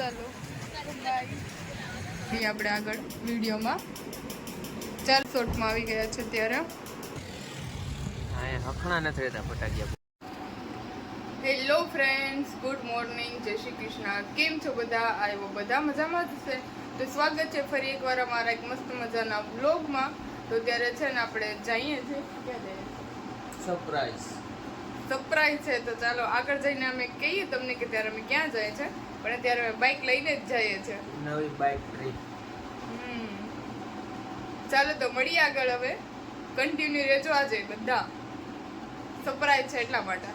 ચાલો બાય. આપણે આગળ વિડીયોમાં 4 શોર્ટમાં આવી ગયા છે ત્યારે હખણા નથી રહેતા ફટાકિયા. હેલો ફ્રેન્ડ્સ, ગુડ મોર્નિંગ, જય શ્રી કૃષ્ણ. કેમ છો બધા? આવ્યો બધા મજામાં જ છે. તો સ્વાગત છે ફરી એકવાર અમારા એક મસ્ત મજાના વ્લોગમાં. તો ત્યારે છે ને આપણે જઈએ છીએ સરપ્રાઈઝ છે. તો ચાલો આગળ જઈને અમે કહીએ તમને કે ત્યારે અમે ક્યાં જઈએ છે. પણ અત્યારે અમે બાઇક લઈને જ જઈએ છીએ, નવી બાઇક ટ્રીપ. ચાલો તો મળીએ આગળ. હવે કન્ટિન્યુ રહેજો, આજે બધા સરપ્રાઈઝ છે એટલા માટે.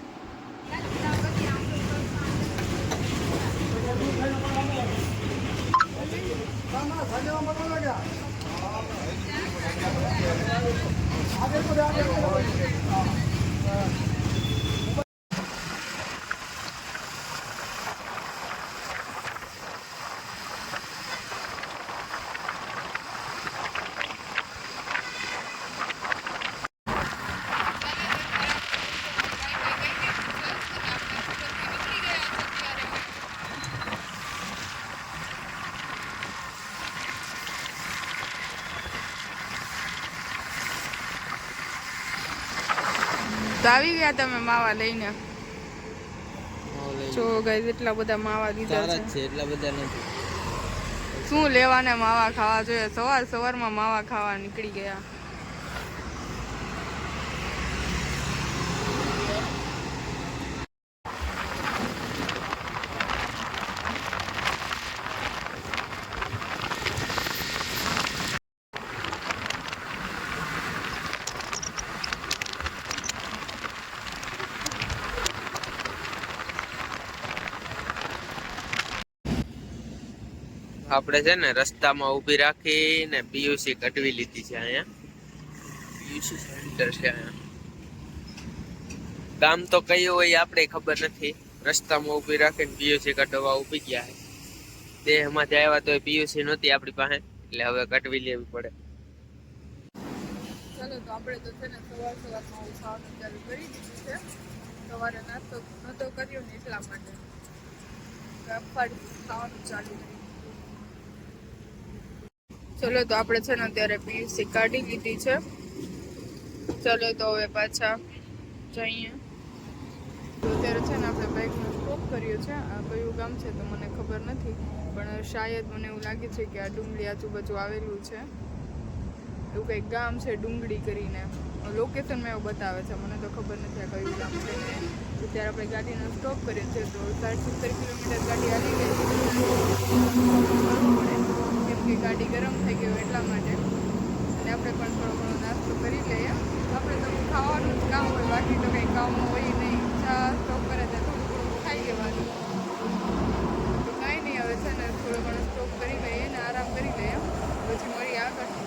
તો આવી ગયા તમે માવા લઈને? જો ગાઈસ એટલા બધા માવા દીધા છે. એટલા બધા નથી. શું લેવાને માવા ખાવા જોઈએ? સવારમાં માવા ખાવા નીકળી ગયા. આપણે છે ને રસ્તામાં ઊભી રાખીને પીયુસી કઢવી લીધી છે. અહીંયા પીયુસી સેન્ટર છે. અહીંયા ગામ તો કયું હોય આપણે ખબર નથી. રસ્તામાં ઊભી રાખીને પીયુસી કઢવા ઊભી ગયા છે. દેહમાંથી આવ્યા તો પીયુસી નહોતી આપણી પાસે, એટલે હવે કઢવી લેવી પડે. ચાલો તો આપણે તો છે ને સવારમાં ખાવાનું ચાલુ કરી દીધું છે. સવારે નાસ્તો નહોતો કર્યો ને એટલા માટે ખાવાનું ચાલુ કરી. ચલો તો આપણે છે ને અત્યારે પીયુસી કાઢી લીધી છે. ચલો તો હવે પાછા જઈએ. તો અત્યારે છે ને આપણે બાઇકનો સ્ટોપ કર્યો છે. આ કયું ગામ છે તો મને ખબર નથી, પણ શાયદ મને એવું લાગે છે કે આ ડુંગળી આજુબાજુ આવેલું છે. એવું કંઈક ગામ છે ડુંગળી કરીને, લોકેશનમાં એવું બતાવે છે. મને તો ખબર નથી આ કયું ગામ છે. તો ત્યારે આપણે ગાડીનો સ્ટોપ કર્યો છે. તો 60-70 કિલોમીટર ગાડી આવી ગઈ છે. કેમ કે ગાડી ગરમ થઈ ગઈ એટલા માટે. અને આપણે પણ થોડો ઘણો નાસ્તો કરી લઈએ. આપણે તો ખાવાનું જ કામ હોય, બાકી તો કંઈ કામ હોય નહીં. ચા સ્ટોપ કરે તો થોડું થોડું ખાઈ લેવાનું. તો કાંઈ નહીં, હવે છે ને થોડો ઘણો સ્ટોપ કરી લઈએ ને આરામ કરી લઈએ, પછી મળીએ આગળ.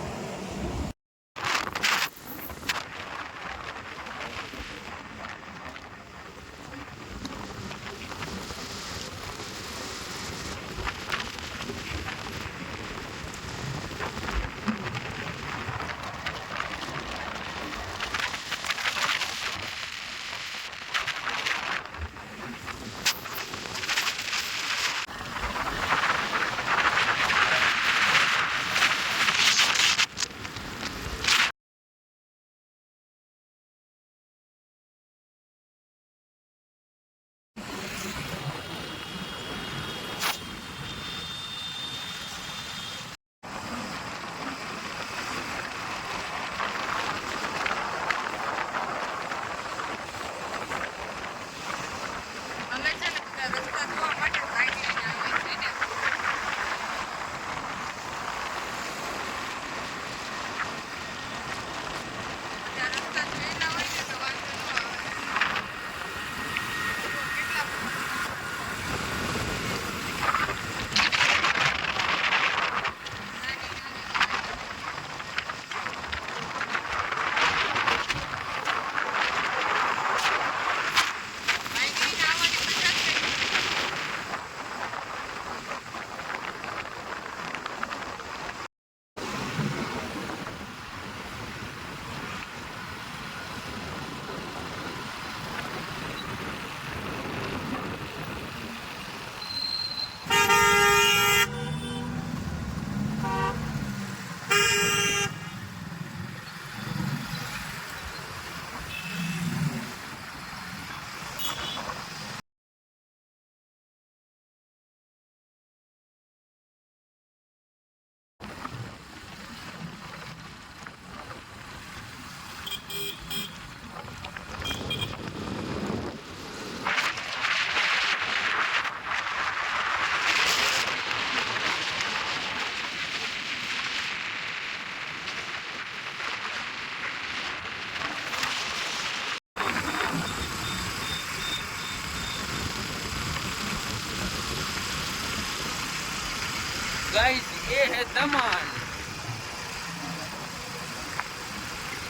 गाइस ये है दमन।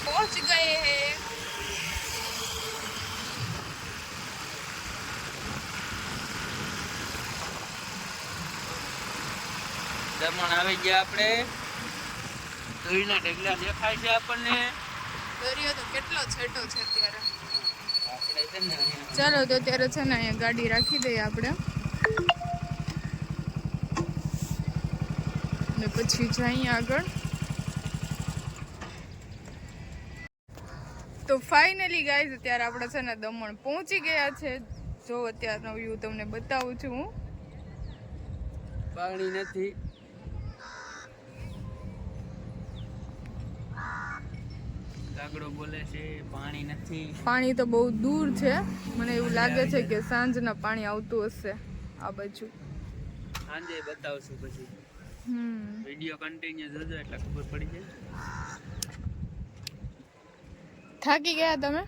पहुंच गए हैं। દમણ આવી ગયા આપણે. દરિયાના ઢગલા દેખાય છે આપણને. દરિયો તો કેટલો છેટો છે અત્યારે. આપણે છે ને અહીંયા ચાલો તો અત્યારે છે ને અહીંયા ગાડી રાખી દઈએ આપણે ને પછી જઈએ આગળ. તો ફાઇનલી ગાઈઝ અત્યારે આપણે છે ને દમણ પહોંચી ગયા છે. જો અત્યારનો વ્યૂ તમને બતાવું છું હું. પાણી નથી. કાગડો બોલે છે પાણી નથી. પાણી તો બહુ દૂર છે. મને એવું લાગે છે કે સાંજના પાણી આવતું હશે આ બાજુ. સાંજે બતાવશું પછી. વિડિયો કન્ટિન્યુ જોજો એટલે ખબર પડી જાય. થાકી ગયા તમે?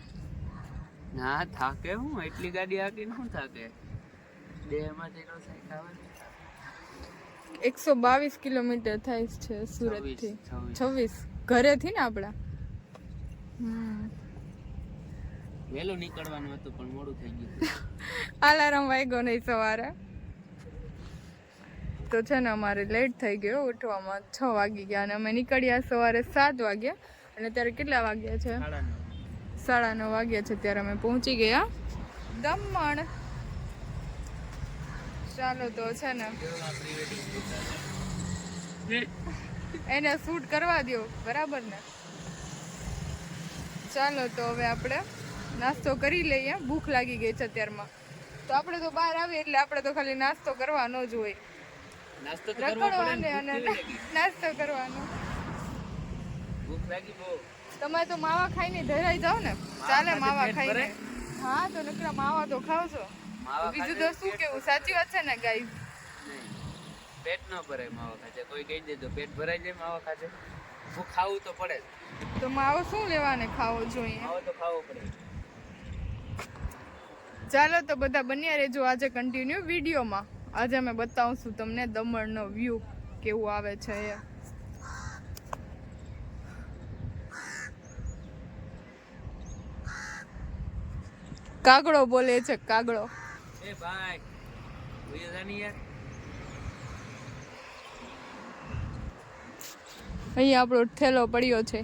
ના થાકે હું એટલી ગાડી હાકીને શું થાકે. દેહમાંથી નો સાઈક આવે. 122 કિલોમીટર થાય છે સુરત થી. 26 ઘરેથી ને આપડા. વહેલું નીકળવાનું હતું પણ મોડું થઈ ગયું. અલાર્મ વાગ્યો નહીં સવારે તો છે ને અમારે લેટ થઈ ગયો ઉઠવામાં. 6 વાગી ગયા અને અમે નીકળ્યા સવારે 7 વાગ્યા અને અત્યારે કેટલા વાગ્યા છે? 9:30 વાગ્યા છે. ત્યારે અમે પહોંચી ગયા દમણ. ચાલો તો છે ને એને શૂટ કરવા દો બરાબર ને. ચાલો તો હવે આપણે નાસ્તો કરી લઈએ. ભૂખ લાગી ગઈ છે અત્યારમાં. તો આપણે તો બહાર આવીએ એટલે આપણે તો ખાલી નાસ્તો કરવાનો જ હોય. નાસ્તો તો કરવો પડે અને નાસ્તો કરવાનો. ભૂખ લાગી બહુ. તમે તો માવા ખાઈને ધરાઈ જાવ ને. ચાલે માવા ખાઈને. હા તો નકરા માવા તો ખાવશો. બીજું તો શું કેવું? સાચી વાત છે ને ગાઈસ. પેટ ન ભરાય માવા ખાતે. કોઈ કહી દે તો પેટ ભરાઈ જાય માવા ખાતે. ભૂખ ખાવું તો પડે. તો માવો શું લેવાને ખાવો જોઈએ? માવો તો ખાવો પડે. ચાલો તો બધા બન્યા રહેજો આજે કન્ટિન્યુ વિડીયોમાં. આજે અમે બતાવશું તમને દમણનો વ્યૂ કેવું આવે છે એ. કાગડો બોલે છે કાગડો. એ ભાઈ ભૂલી જાની યાર. અહીંયા આપણો થેલો પડ્યો છે.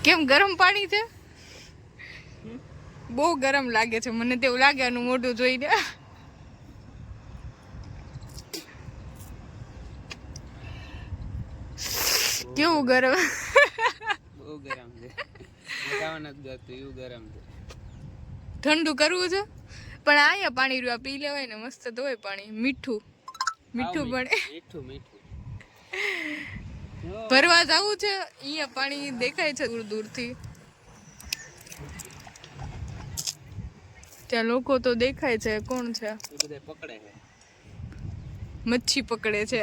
કેમ ગરમ પાણી છે? બહુ ગરમ લાગે છે મને. તેવું લાગે આનું મોઢું જોઈને. કેવું ગરમ. બહુ ગરમ છે. મોટામાં નથી ગતું એવું ગરમ છે. ઠંડુ કરવું છે પણ અહીંયા પાણી રહ્યું પી લેવાય ને. મસ્ત તો હોય પાણી. મીઠું મીઠું પણ મીઠું મીઠું. ભરવા જવું છે. અહીંયા પાણી દેખાય છે દૂર દૂરથી. ત્યાં લોકો તો દેખાય છે. કોણ છે? એ બધા પકડે છે. મચ્છી પકડે છે.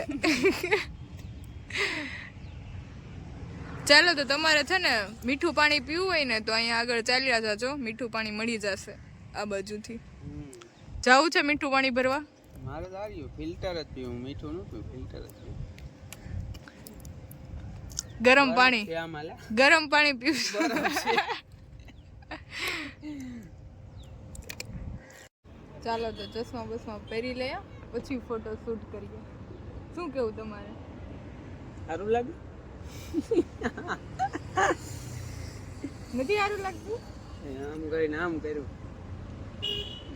ચાલો તો તમારે છે ને મીઠું પાણી પીવું હોય ને તો અહીંયા આગળ ચાલ્યા જાજો. મીઠું પાણી મળી જશે આ બાજુથી. જવું છે મીઠું પાણી ભરવા? મારે તો આવ્યું ફિલ્ટર જ પીવું. મીઠું ન પીવું, ફિલ્ટર જ પીવું. ગરમ પાણી. આમ હાલે. ગરમ પાણી પીવું. ચાલો તો ચશ્મા બસમાં પહેરી લઈએ પછી ફોટો શૂટ કરીએ. શું કેવું તમારે? સારું લાગે? નથી સારું લાગતું? આમ કરીને આમ કર્યું.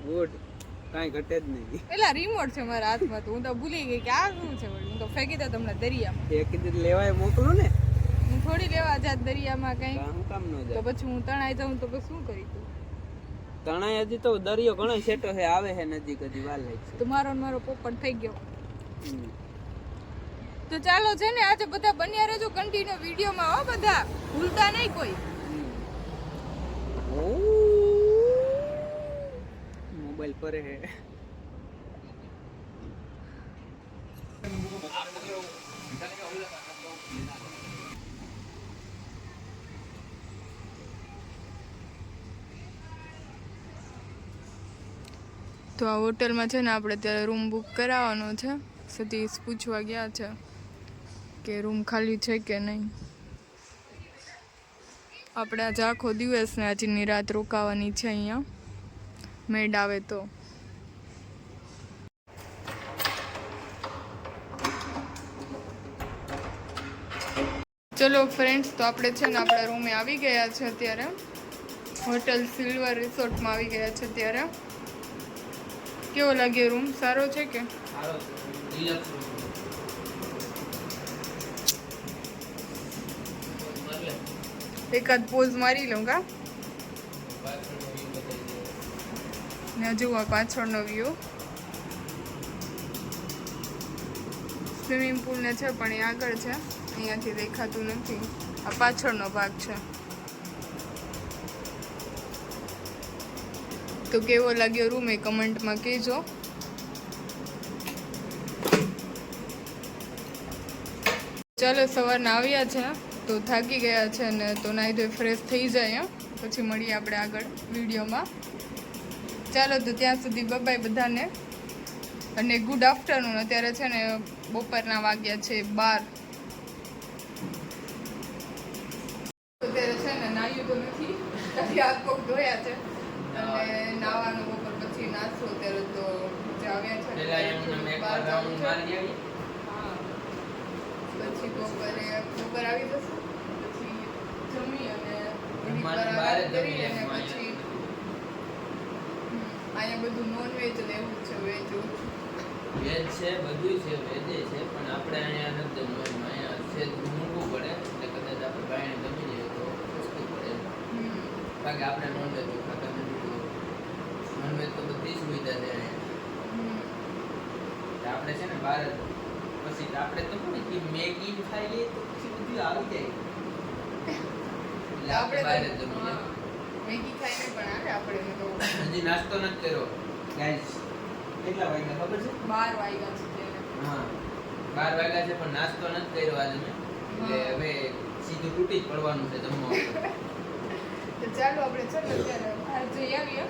ગુડ. કાંઈ ઘટે જ નહીં. પેલા રિમોટ છે મારા હાથમાં તો હું તો ભૂલી ગઈ કે આ શું છે. હું તો ફેંકી દે તમને દરિયામાં. એ કીધું લેવાય મોકલું ને. હું થોડી લેવા જાત દરિયામાં કઈ. હું કામ ન તો જાય. પછી હું તણાઈ જાઉં તો પછી શું કરી તું? તણાઈ હજી તો દરિયો ઘણો સેટો છે. આવે છે નજીક, હજી વાર લાગશે. તો મારો ને મારો પોપટ થઈ ગયો. તો ચાલો છે ને આજે બધા બન્યા રહેજો કન્ટિન્યુ વિડીયોમાં. હો બધા ભૂલતા નહીં કોઈ. મોબાઈલ પર હે. તો આ હોટલમાં છે ને આપણે ત્યારે રૂમ બુક કરાવવાનો છે. સતીશ પૂછવા ગયા છે કે રૂમ ખાલી છે કે નહીં. આપણે આજે આખો દિવસ ને આજની રાત રોકાવાની છે અહીંયા, મેડ આવે તો. ચલો ફ્રેન્ડ્સ, તો આપણે છે ને આપણા રૂમે આવી ગયા છે અત્યારે. હોટલ સિલ્વર રિસોર્ટમાં આવી ગયા છે અત્યારે. કેવો લાગ્યો રૂમ? સારો છે કે? એકાદ પોઝ મારી લઉં કા. ને જુઓ પાછળનો વ્યૂ. સ્વિમિંગ પુલ ને છે પણ એ આગળ છે, અહીંયાથી દેખાતું નથી. આ પાછળનો ભાગ છે. તો કેવો લાગ્યો રૂમ એ કમેન્ટમાં કહેજો. ચાલો, સવારના આવ્યા છે તો થાકી ગયા છે ને, તો નાહી ધોઈ ફ્રેશ થઈ જાય, પછી મળીએ આપણે આગળ વિડીયોમાં. ચાલો, તો ત્યાં સુધી બાય બધાને, અને ગુડ આફ્ટરનૂન. અત્યારે છે ને બપોરના વાગ્યા છે 12. અત્યારે છે ને નાહ્યું તો નથી, ખાલી હાથ પગ ધોયા છે અને નાવાનું બપોર પછી નાસ્તો. અત્યારે તો જે આવ્યા છે પછી બપોર આવી જશે, પછી જમી અને કરી અને પછી અહીંયા બધું નોનવેજ ને એવું છે. વેજ વેજ છે, બધું છે, વેજ છે, પણ આપણે અહીંયા નથી જમવાનું. અહીંયા છે મૂકવું પડે, એટલે કદાચ આપણે બાયણે જમી લઈએ તો સસ્તું પડે. બાકી આપણે નોનવેજ ખાતા નથી. નોનવેજ તો બધી સુવિધા છે અહીંયા. આપણે છે ને બહાર પછી આપણે તો મેગી ખાઈ લઈએ તો પછી બધું આવી જાય. એટલે આપણે બહાર જ જમીએ. મેગી ખાઈને પણ આવે આપણે તો. હજી નાસ્તો નથી કર્યો ગાઈસ. કેટલા વાગ્યા ખબર છે? 12 વાગ્યા છે. હા, 12 વાગ્યા છે પણ નાસ્તો નથી કર્યો આજે મેં. એટલે હવે સીધું તૂટી જ પડવાનું છે જમવા. તો ચાલો આપણે ચાલો અત્યારે બહાર જઈ આવીએ,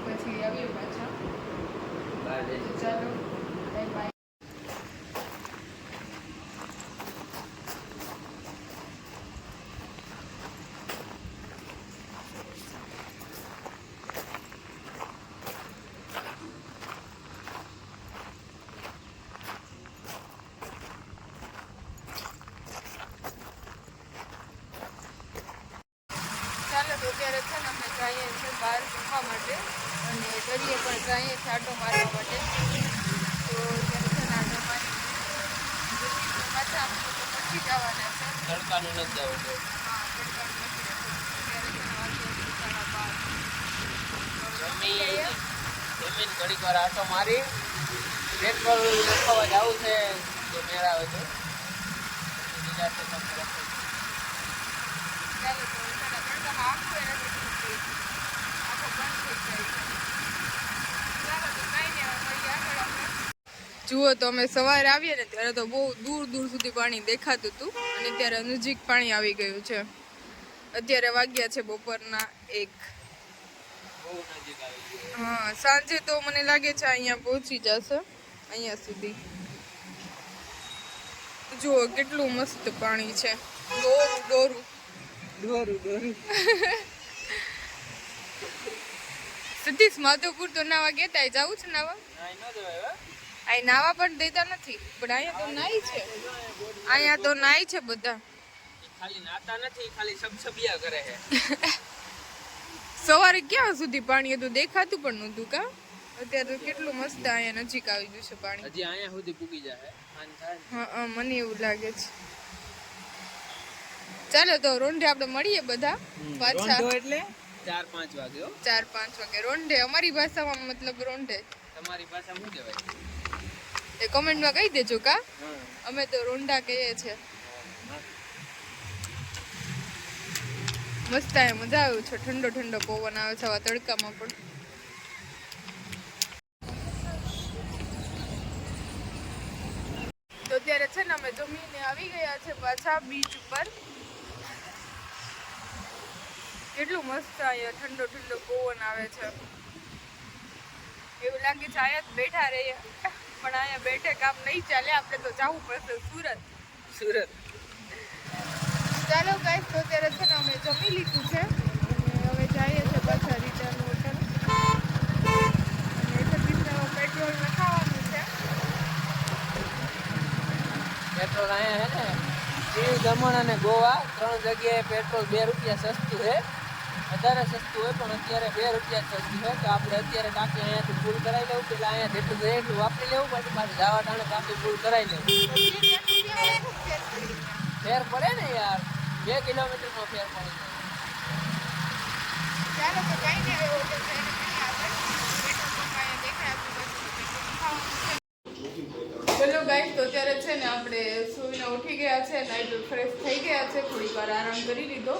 પછી આવીએ પાછા. બહાર જઈ ચાલો, બાય બાય. ચાલો, તો અત્યારે છે ને અમે જઈએ છીએ બહાર જમવા માટે, અને દરિયે પણ જઈએ છીએ આટો મારવા માટે. તો ત્યારે છે ને આટો મારી પાછા અમે લોકો પછી જવાના છે. તડકાનું નથી જવું છે. હા, તડકાનું નથી રહેતું. ત્યારે છે ને વાગ્યા જમીન ઘડીક વાર આટો મારી પેટ્રોલ નાખવા જવું છે તો મેળ આવે તો બીજા તો ચાલો, તો તડકામાં આખો એને આખો બંધ થઈ જાય છે. ચાલો, તો કાંઈ નહીં, હવે મળીએ આગળ આપણે. જુઓ, તો અમે સવારે આવીએ ને ત્યારે તો બહુ દૂર દૂર સુધી પાણી દેખાતું હતું, અને ત્યારે નજીક પાણી આવી ગયું છે. અત્યારે વાગ્યા છે બપોરના 1. બહુ નજીક આવી ગયું. હા, સાંજે તો મને લાગે છે અહીંયા પહોંચી જશે, અહીંયા સુધી. જુઓ કેટલું મસ્ત પાણી છે. ડોરું સતીશ, માધવપુર તો નાવા ગયા હતા, જવું છે નાવા? અહીં નાવા પણ દેતા નથી, પણ અહીંયા તો નાઈ છે. અહીંયા તો નાઈ છે બધા. ખાલી નાતા નથી, ખાલી સબસબિયા કરે છે. સવારે ક્યાં સુધી પાણી હતું, દેખાતું પણ નહોતું કા. અત્યારે તો કેટલું મસ્ત અહીંયા નજીક આવી ગયું છે પાણી. હજી અહીંયા સુધી પૂગી જાય. હા, મને એવું લાગે છે. ચાલો, તો રોંઢે આપણે મળીએ બધા પાછા. એટલે 4-5 વાગે. 4-5 વાગે રોંઢે. અમારી ભાષામાં મતલબ રોંઢે. તમારી ભાષા શું કહેવાય? એ કમેન્ટમાં કહી દેજો કા. અમે તો રોંઢા કહીએ છીએ. મસ્ત આ મજા આવે છે. ઠંડો ઠંડો પવન આવે છે આવા તડકામાં પણ. તો અત્યારે છે ને અમે જમીને આવી ગયા છે પાછા બીચ ઉપર. કેટલું મસ્ત અહીંયા ઠંડો ઠંડો પવન આવે છે. એવું લાગે છે અહીંયા જ બેઠા રહીએ, પણ અહીંયા બેઠે કામ નહીં ચાલે, આપણે તો જવું પડશે સુરત. ચાલો ગાઈસ, તો અત્યારે છે ને અમે જમી લીધું છે અને હવે જઈએ છીએ પાછા રિટર્ન હોટલ. અને 36 પેટ્રોલ નખાવાનું છે. પેટ્રોલ અહીંયા હે ને દીવ, દમણ અને ગોવા 3 જગ્યાએ પેટ્રોલ 2 રૂપિયા સસ્તું છે. વધારે સસ્તું હોય પણ અત્યારે 2 રૂપિયા સસ્તું છે. તો આપણે અત્યારે ટાંકી અહીંયાથી ફૂલ કરાવી લેવું, પેલા અહીંયા જેટલું જોઈએ એટલું વાપરી લેવું, પછી પાછું જવા ટાણે ટાંકી ફૂલ કરાવી લેવું. ફેર પડે ને યાર, 2 કિલોમીટરનો ફેર પડે. ચાલો તો કઈ નહીં, હવે હોટલ જઈને મળીએ આગળ. પેટ્રોલ પંપ અહીંયા દેખાય આપણું બધું. ચલો ગાઈસ, તો અત્યારે છે ને આપણે સૂઈને ઉઠી ગયા છે, નાઈટ ફ્રેશ થઈ ગયા છે, થોડીક વાર આરામ કરી લીધો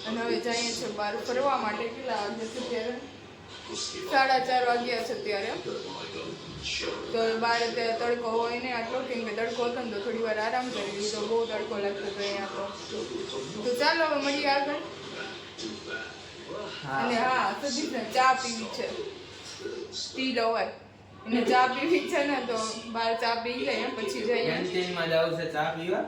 અને હવે જઈએ છીએ બહાર ફરવા માટે. કેટલા વાગ્યા છે ત્યારે? 4:30 વાગ્યા છે ત્યારે. તો બહાર અત્યારે તડકો હોય ને આટલો, કેમ કે તડકો હતો ને તો થોડી વાર આરામ કરી લીધો, બહુ તડકો લાગતો હતો અહીંયા તો ચાલો હવે મળીએ આગળ. અને હા, સદીપને ચા પીવી છે, પી લો હોય એને ચા પીવી છે ને, તો બહાર ચા પી લઈએ પછી જઈએ. કેન્ટીનમાં જાવ છે ચા પીવા.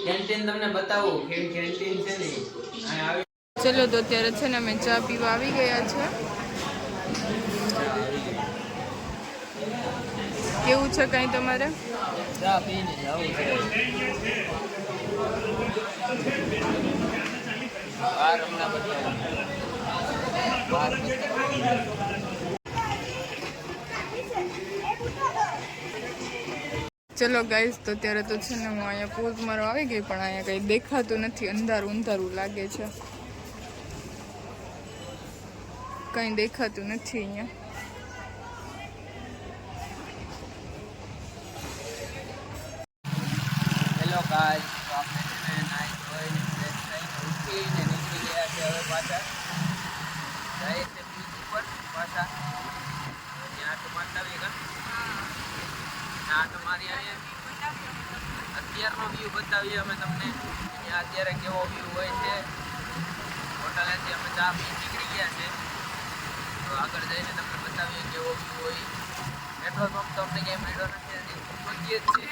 કેન્ટીન તમને બતાવું, કેન્ટીન છે ને અહીંયા આવી. ચલો તો અત્યારે છે ને અમે ચા પીવા આવી ગયા છે. કેવું છે કઈ તમારે? ચા પીને જાવું છે. બહાર હમણાં બતાવું. ચલો ગાઈસ, તો અત્યારે તો છે ને હું અહીંયા પોઝ મારો આવી ગઈ, પણ અહીંયા કંઈ દેખાતું નથી, અંધારું અંધારું લાગે છે, કંઈ દેખાતું નથી અહીંયા. હેલો ગાઈસ, તો આપણે છે ને નાઈટ ધોઈને ફ્રેશ થઈને ઉઠીને નીકળી ગયા છે હવે પાછા. જાય છે બીચ ઉપર પાછા. ત્યાં તો બતાવીએ કાં? ના, તમારી અહીંયા અત્યારનો વ્યૂ બતાવીએ અમે તમને. અહીંયા અત્યારે કેવો વ્યૂ હોય છે. હોટલેથી અમે ચા પી નીકળી ગયા છે, તો આગળ જઈને તમને બતાવીએ કેવો વ્યૂ હોય. પેટ્રોલ પંપ તો અમને ક્યાંય મળ્યો નથી, પહોંચીએ જ છે.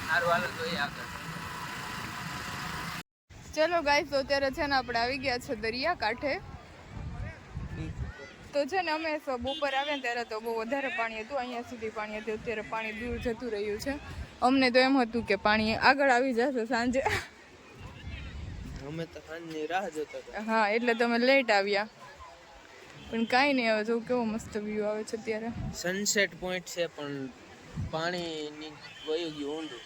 સારું, હાલો જોઈએ આગળ. ચલો ગાઈસ, તો અત્યારે છે ને આપણે આવી ગયા છે દરિયા કાંઠે. તો છે ને અમે બપોર આવ્યા ત્યારે તો બહુ વધારે પાણી હતું, અહીંયા સુધી પાણી હતું, અત્યારે પાણી દૂર જતું રહ્યું છે. અમને તો એમ હતું કે પાણી આગળ આવી જશે સાંજે. અમે તો સાંજની રાહ જોતા હતા. હા, એટલે તમે લેટ આવ્યા, પણ કાંઈ નહીં. હવે જો કેવો મસ્ત વ્યૂ આવે છે અત્યારે. સનસેટ પોઈન્ટ છે પણ પાણીની વયું ગયું ઊંડું.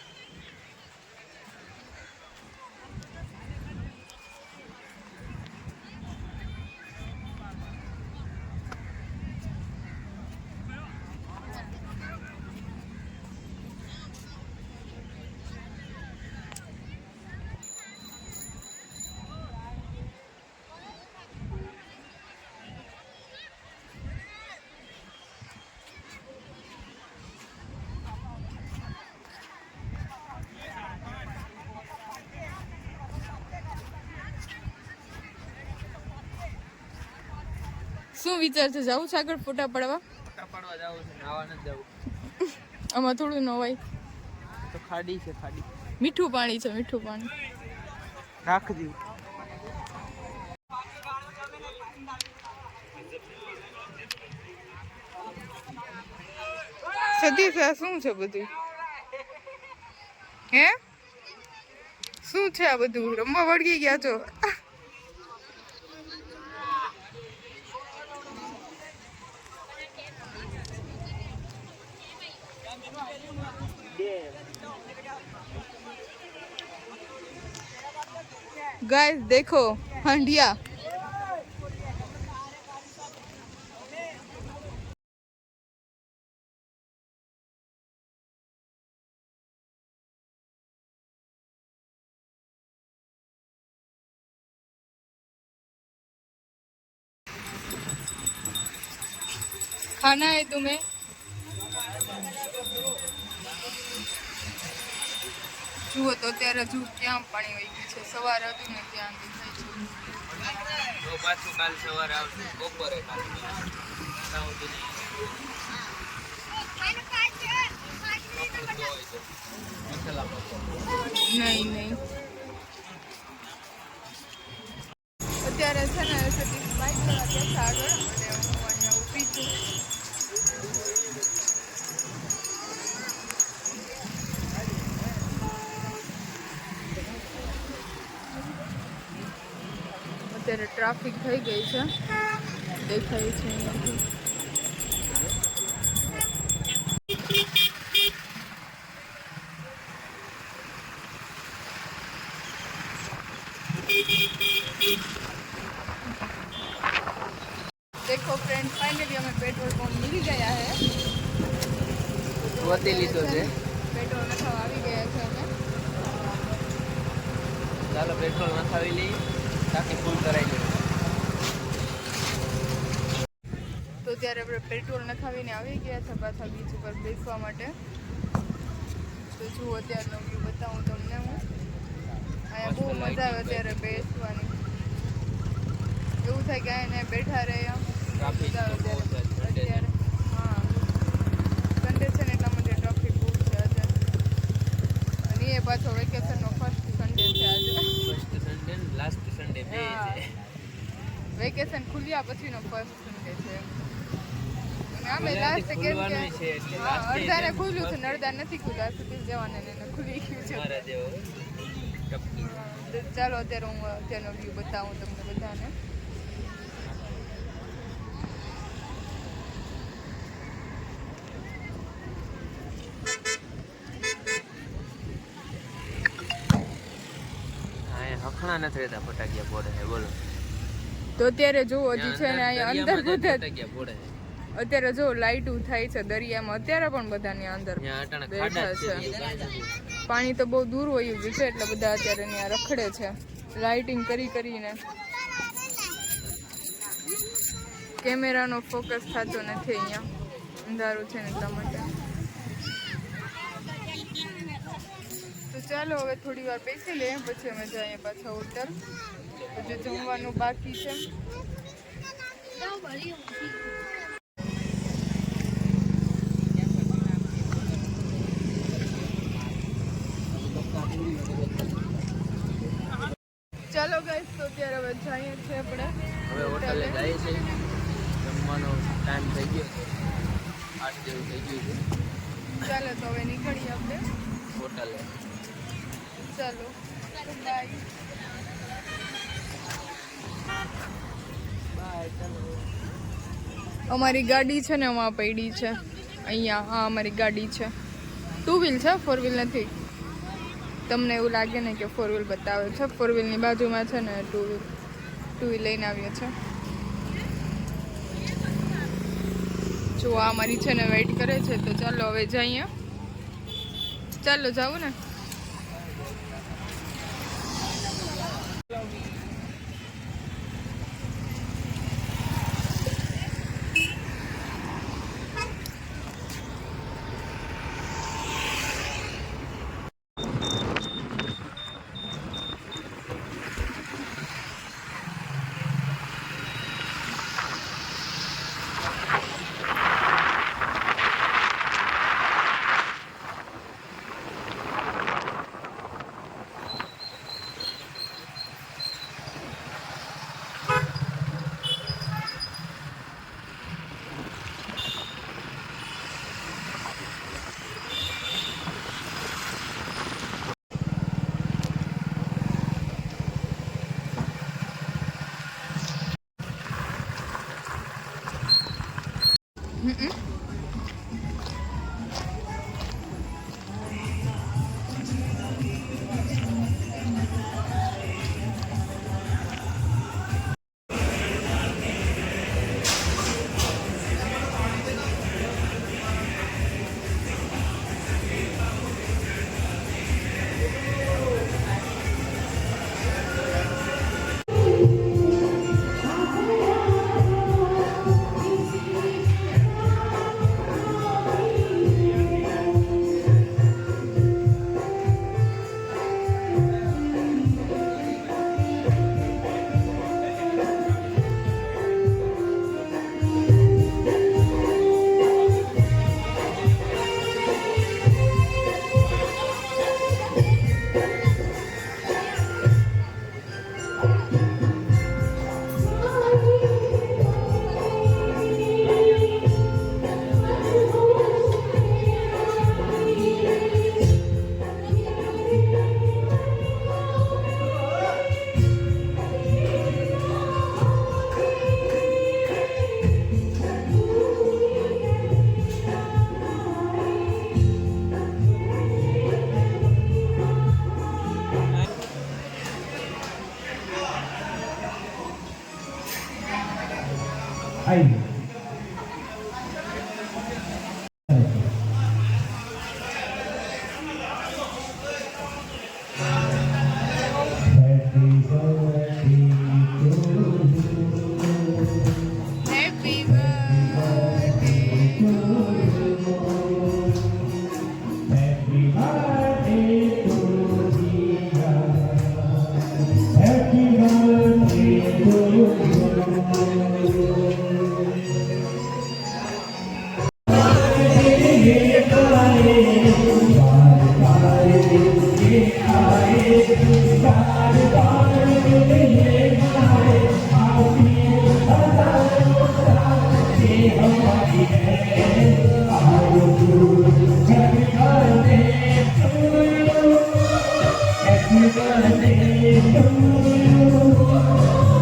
શું વિચાર છે, જવું છે આગળ ફોટા પડવા? ફોટા પાડવા જવું છે, નાવા નથી જવું. આમાં થોડું નવાય તો ખાડી છે, ખાડી. મીઠું પાણી છે, મીઠું પાણી રાખ દીધું. સતીશ, આ શું છે બધું? હે, શું છે આ બધું? રમવા વળગી ગયા છો? गाइस देखो हंडिया. खाना है तुम्हें? જુઓ તો અત્યારે હજુ ક્યાં પાણી વહી ગયું છે. સવારે હતું ને ત્યાં દેખાય છે. તો પાછું કાલ સવારે આવશે, બપોરે કાલ. નહીં નહીં અત્યારે છે ને સતીશ બાઇક ચલાવવા ગયા છે આગળ અને હું અહીંયા ઊભી છું. અત્યારે ટ્રાફિક થઈ ગઈ છે દેખાય છે અહીંયાથી. देखो फ्रेंड फाइनली हमें पेट्रोल पंप मिल गया है. ગોતી લીધો છે. પેટ્રોલ નખાવા આવી ગયા છે અમે. ચાલો પેટ્રોલ નખાવી લઈ, ટાંકી ફૂલ કરાવી લઈએ. તો ત્યારે આપણે પેટ્રોલ નખાવીને આવી ગયા છે પાછા બીચ ઉપર બેસવા માટે. તો જુઓ અત્યારનો વ્યૂ બતાવું તમને હું. અહીંયા બહુ મજા આવે અત્યારે બેસવાની. એવું થાય કે અહીંયા બેઠા રહે આમ. ટ્રાફિક અત્યારે હા સન્ડે છે ને એટલા માટે ટ્રાફિક બહુ છે આજે. અને એ પાછો વેકેશનનો ફર્સ્ટ સન્ડે છે આજે. ફર્સ્ટ સન્ડે ને લાસ્ટ સન્ડે બે છે. વેકેશન ખુલ્યા પછીનો ફર્સ્ટ સન્ડે છે. અને આમે લાસ્ટ કેમ કે અડધાને ખુલ્યું છે ને અડધા નથી ખુલ્યા. સુધી જવાના ને ખુલી ગયું છે. મારા જેવો ચાલો અત્યારે હું અત્યારનો વ્યૂ બતાવું તમને બધાને. હખણા નથી રહેતા, ફટાકિયા ફોડે છે. બોલો તો અત્યારે જો હજી છે ને અહીંયા અંદર બધા ફટાકિયા ફોડે છે. અત્યારે જો લાઈટું થાય છે દરિયામાં. અત્યારે પણ બધાની અંદર બેઠા છે. પાણી તો બહુ દૂર વયું ગયું છે એટલે બધા અત્યારે ત્યાં રખડે છે લાઇટિંગ કરીને. કેમેરાનો ફોકસ થતો નથી અહીંયા, અંધારું છે ને એટલા માટે. તો ચાલો હવે થોડી વાર બેસી લઈએ પછી અમે જઈએ પાછા હોટલ. હજુ જમવાનું બાકી છે. ચાલો ગાઈસ તો અત્યારે હવે જઈએ છીએ આપણે હવે હોટલે જઈએ છીએ. જમવાનો ટાઈમ થઈ ગયો છે, 8 જેવું થઈ ગયું છે. ચાલો તો હવે નીકળીએ આપણે હોટલે. ચાલો બાય. અમારી ગાડી છે ને અમારા પડી છે અહીંયા. હા અમારી ગાડી છે. 2 વ્હીલ છે, 4 વ્હીલ નથી. તમને એવું લાગે ને કે 4 વ્હીલ બતાવે છે. 4 વ્હીલની બાજુમાં છે ને 2 વ્હીલ લઈને આવ્યો છે. જો આ અમારી છે ને વેઇટ કરે છે. તો ચાલો હવે જઈએ. ચાલો જાવું ને. Ay. Happy birthday to happy birthday Happy birthday to Dia. Happy birthday to you.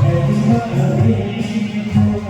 Happy birthday to you.